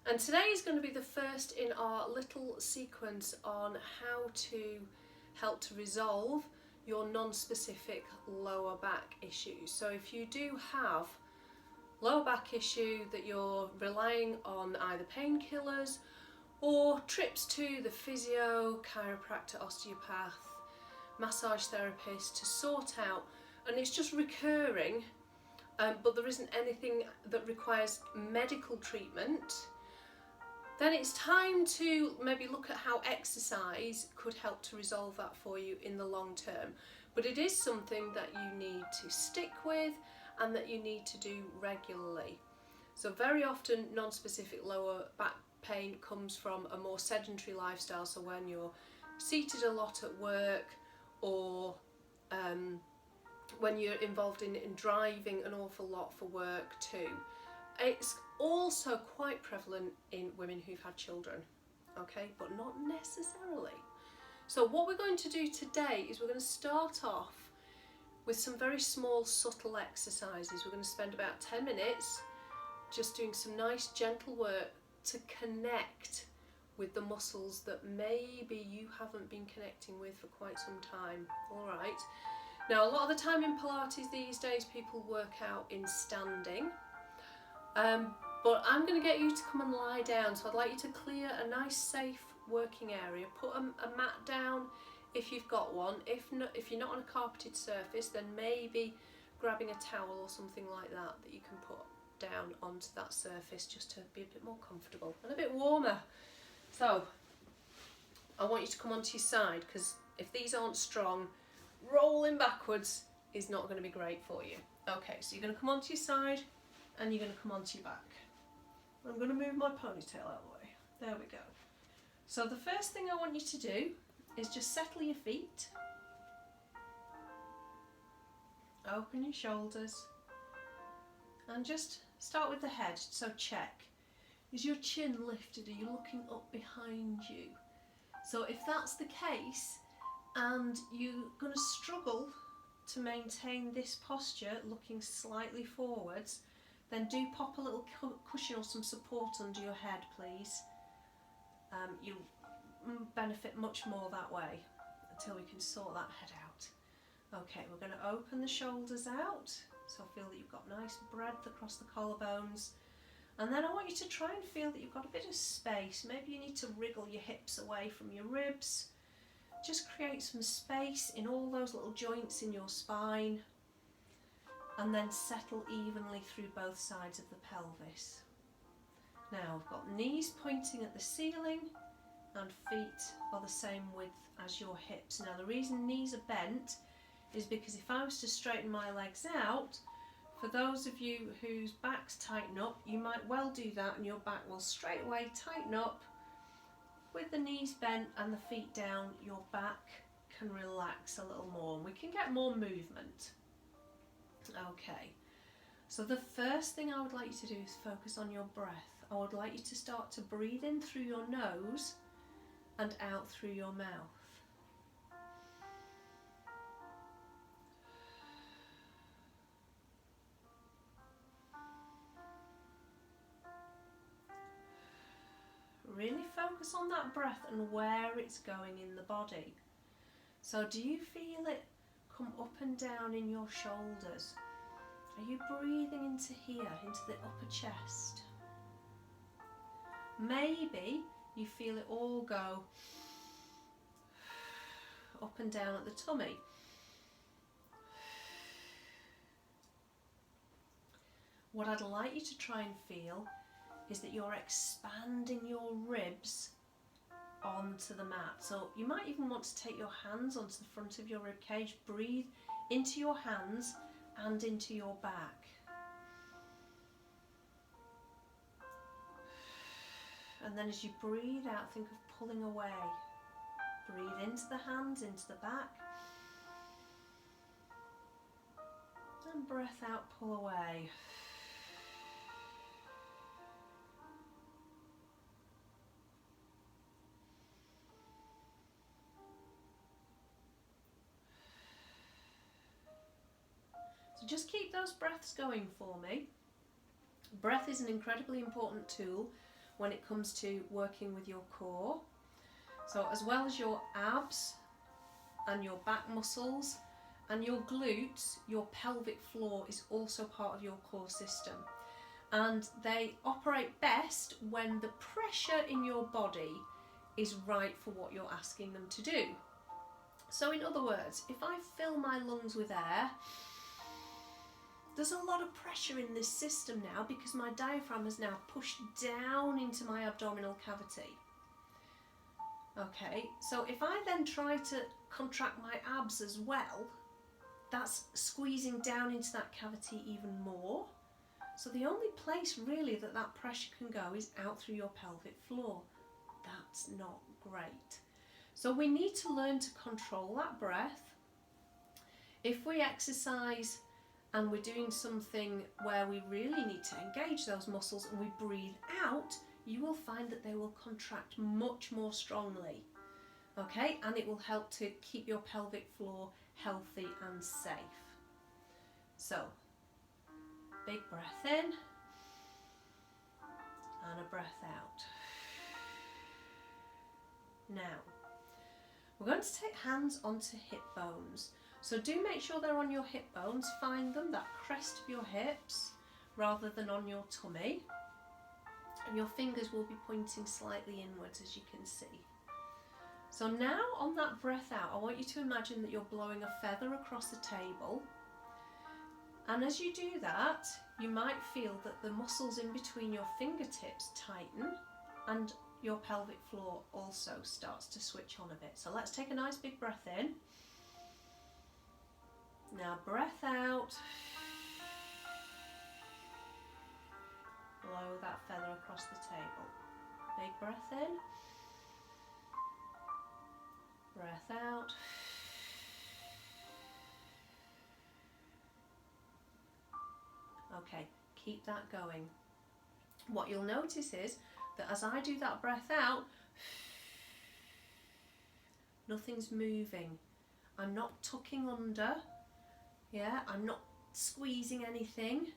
And today is going to be the first in our little sequence on how to help to resolve your non-specific lower back issues. So if you do have lower back issue that you're relying on either painkillers or trips to the physio, chiropractor, osteopath, massage therapist to sort out, and it's just recurring, but there isn't anything that requires medical treatment, then it's time to maybe look at how exercise could help to resolve that for you in the long term. But it is something that you need to stick with and that you need to do regularly. So very often non-specific lower back pain comes from a more sedentary lifestyle, so when you're seated a lot at work, or when you're involved in driving an awful lot for work too. It's also quite prevalent in women who've had children, okay, but not necessarily. So what we're going to do today is we're going to start off with some very small subtle exercises. We're going to spend about 10 minutes just doing some nice gentle work to connect with the muscles that maybe you haven't been connecting with for quite some time. All right. Now, a lot of the time in Pilates these days, people work out in standing, but I'm going to get you to come and lie down. So I'd like you to clear a nice, safe working area. Put a mat down if you've got one. If you're not on a carpeted surface, then maybe grabbing a towel or something like that you can put down onto that surface just to be a bit more comfortable and a bit warmer. So I want you to come onto your side, because if these aren't strong, rolling backwards is not going to be great for you. Okay, so you're going to come onto your side and you're going to come onto your back. I'm going to move my ponytail out of the way. There we go. So the first thing I want you to do is just settle your feet. Open your shoulders and just start with the head. So check. Is your chin lifted? Are you looking up behind you? So if that's the case and you're going to struggle to maintain this posture looking slightly forwards, then do pop a little cushion or some support under your head, please. You'll benefit much more that way until we can sort that head out. Okay, we're going to open the shoulders out, so feel that you've got nice breadth across the collarbones. And then I want you to try and feel that you've got a bit of space. Maybe you need to wriggle your hips away from your ribs. Just create some space in all those little joints in your spine. And then settle evenly through both sides of the pelvis. Now I've got knees pointing at the ceiling and feet are the same width as your hips. Now the reason knees are bent is because if I was to straighten my legs out, for those of you whose backs tighten up, you might well do that and your back will straight away tighten up. With the knees bent and the feet down, your back can relax a little more and we can get more movement. Okay, so the first thing I would like you to do is focus on your breath. I would like you to start to breathe in through your nose and out through your mouth. Really focus on that breath and where it's going in the body. So do you feel it come up and down in your shoulders? Are you breathing into here, into the upper chest? Maybe you feel it all go up and down at the tummy. What I'd like you to try and feel is that you're expanding your ribs onto the mat. So you might even want to take your hands onto the front of your rib cage. Breathe into your hands and into your back. And then as you breathe out, think of pulling away. Breathe into the hands, into the back. And breath out, pull away. So just keep those breaths going for me. Breath is an incredibly important tool when it comes to working with your core. So as well as your abs and your back muscles and your glutes, your pelvic floor is also part of your core system. And they operate best when the pressure in your body is right for what you're asking them to do. So in other words, if I fill my lungs with air, there's a lot of pressure in this system now because my diaphragm has now pushed down into my abdominal cavity. Okay, so if I then try to contract my abs as well, that's squeezing down into that cavity even more. So the only place really that that pressure can go is out through your pelvic floor. That's not great. So we need to learn to control that breath. If we exercise and we're doing something where we really need to engage those muscles and we breathe out, you will find that they will contract much more strongly. Okay, and it will help to keep your pelvic floor healthy and safe. So, big breath in and a breath out. Now, we're going to take hands onto hip bones. So do make sure they're on your hip bones. Find them, that crest of your hips, rather than on your tummy. And your fingers will be pointing slightly inwards, as you can see. So now on that breath out, I want you to imagine that you're blowing a feather across the table. And as you do that, you might feel that the muscles in between your fingertips tighten and your pelvic floor also starts to switch on a bit. So let's take a nice big breath in. Now breath out. Blow that feather across the table. Big breath in. Breath out. Okay, keep that going. What you'll notice is that as I do that breath out, nothing's moving. I'm not tucking under. Yeah, I'm not squeezing anything.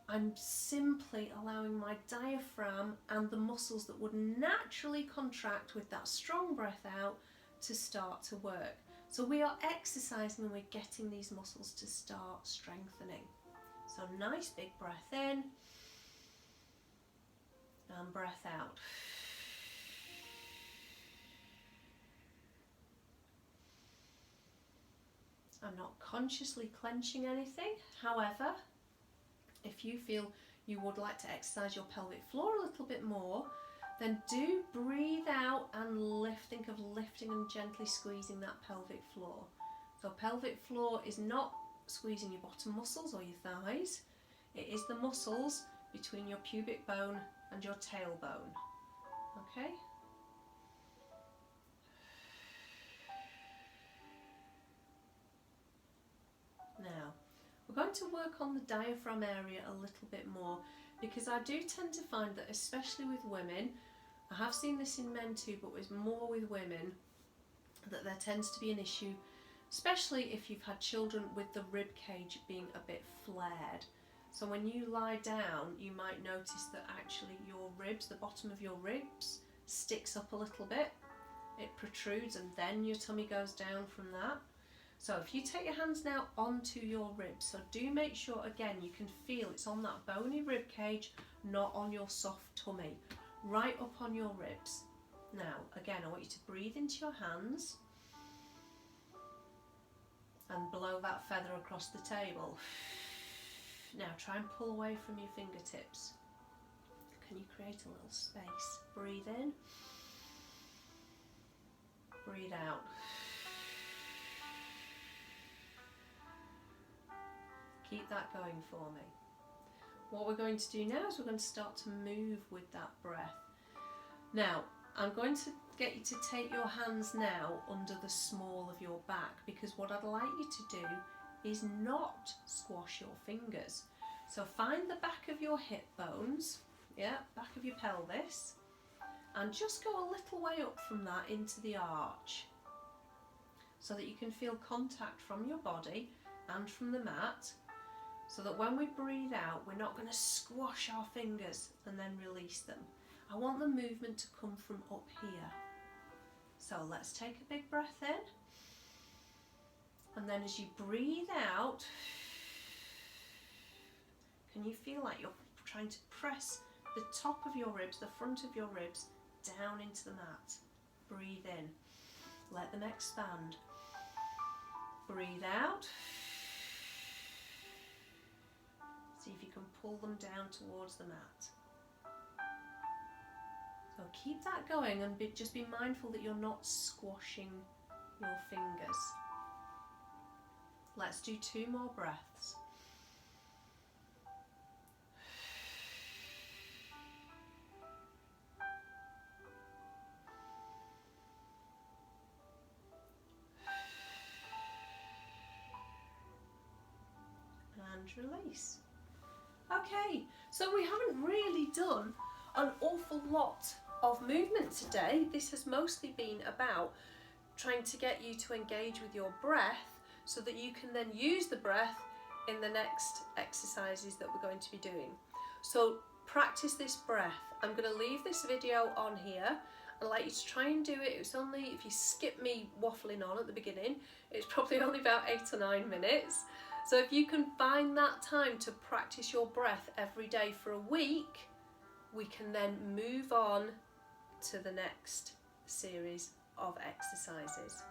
I'm simply allowing my diaphragm and the muscles that would naturally contract with that strong breath out to start to work. So we are exercising and we're getting these muscles to start strengthening. So nice big breath in and breath out. I'm not consciously clenching anything. However, if you feel you would like to exercise your pelvic floor a little bit more, then do breathe out and lift. Think of lifting and gently squeezing that pelvic floor. So pelvic floor is not squeezing your bottom muscles or your thighs. It is the muscles between your pubic bone and your tailbone. Okay? Now, we're going to work on the diaphragm area a little bit more because I do tend to find that, especially with women, I have seen this in men too, but it's more with women, that there tends to be an issue, especially if you've had children, with the rib cage being a bit flared. So when you lie down, you might notice that actually your ribs, the bottom of your ribs, sticks up a little bit. It protrudes and then your tummy goes down from that. So if you take your hands now onto your ribs, so do make sure, again, you can feel it's on that bony rib cage, not on your soft tummy, right up on your ribs. Now, again, I want you to breathe into your hands and blow that feather across the table. Now try and pull away from your fingertips. Can you create a little space? Breathe in, breathe out. Keep that going for me. What we're going to do now is we're going to start to move with that breath. Now, I'm going to get you to take your hands now under the small of your back, because what I'd like you to do is not squash your fingers. So find the back of your hip bones, yeah, back of your pelvis, and just go a little way up from that into the arch so that you can feel contact from your body and from the mat. so that when we breathe out, we're not going to squash our fingers and then release them. I want the movement to come from up here. So let's take a big breath in, and then as you breathe out, can you feel like you're trying to press the top of your ribs, the front of your ribs, down into the mat? Breathe in, let them expand. Breathe out. See if you can pull them down towards the mat. So keep that going, and just be mindful that you're not squashing your fingers. Let's do 2 more breaths. And release. Okay, so we haven't really done an awful lot of movement today. This has mostly been about trying to get you to engage with your breath so that you can then use the breath in the next exercises that we're going to be doing. So practice this breath. I'm going to leave this video on here. I'd like you to try and do it. It's only, if you skip me waffling on at the beginning, it's probably only about 8 or 9 minutes. So if you can find that time to practice your breath every day for a week, we can then move on to the next series of exercises.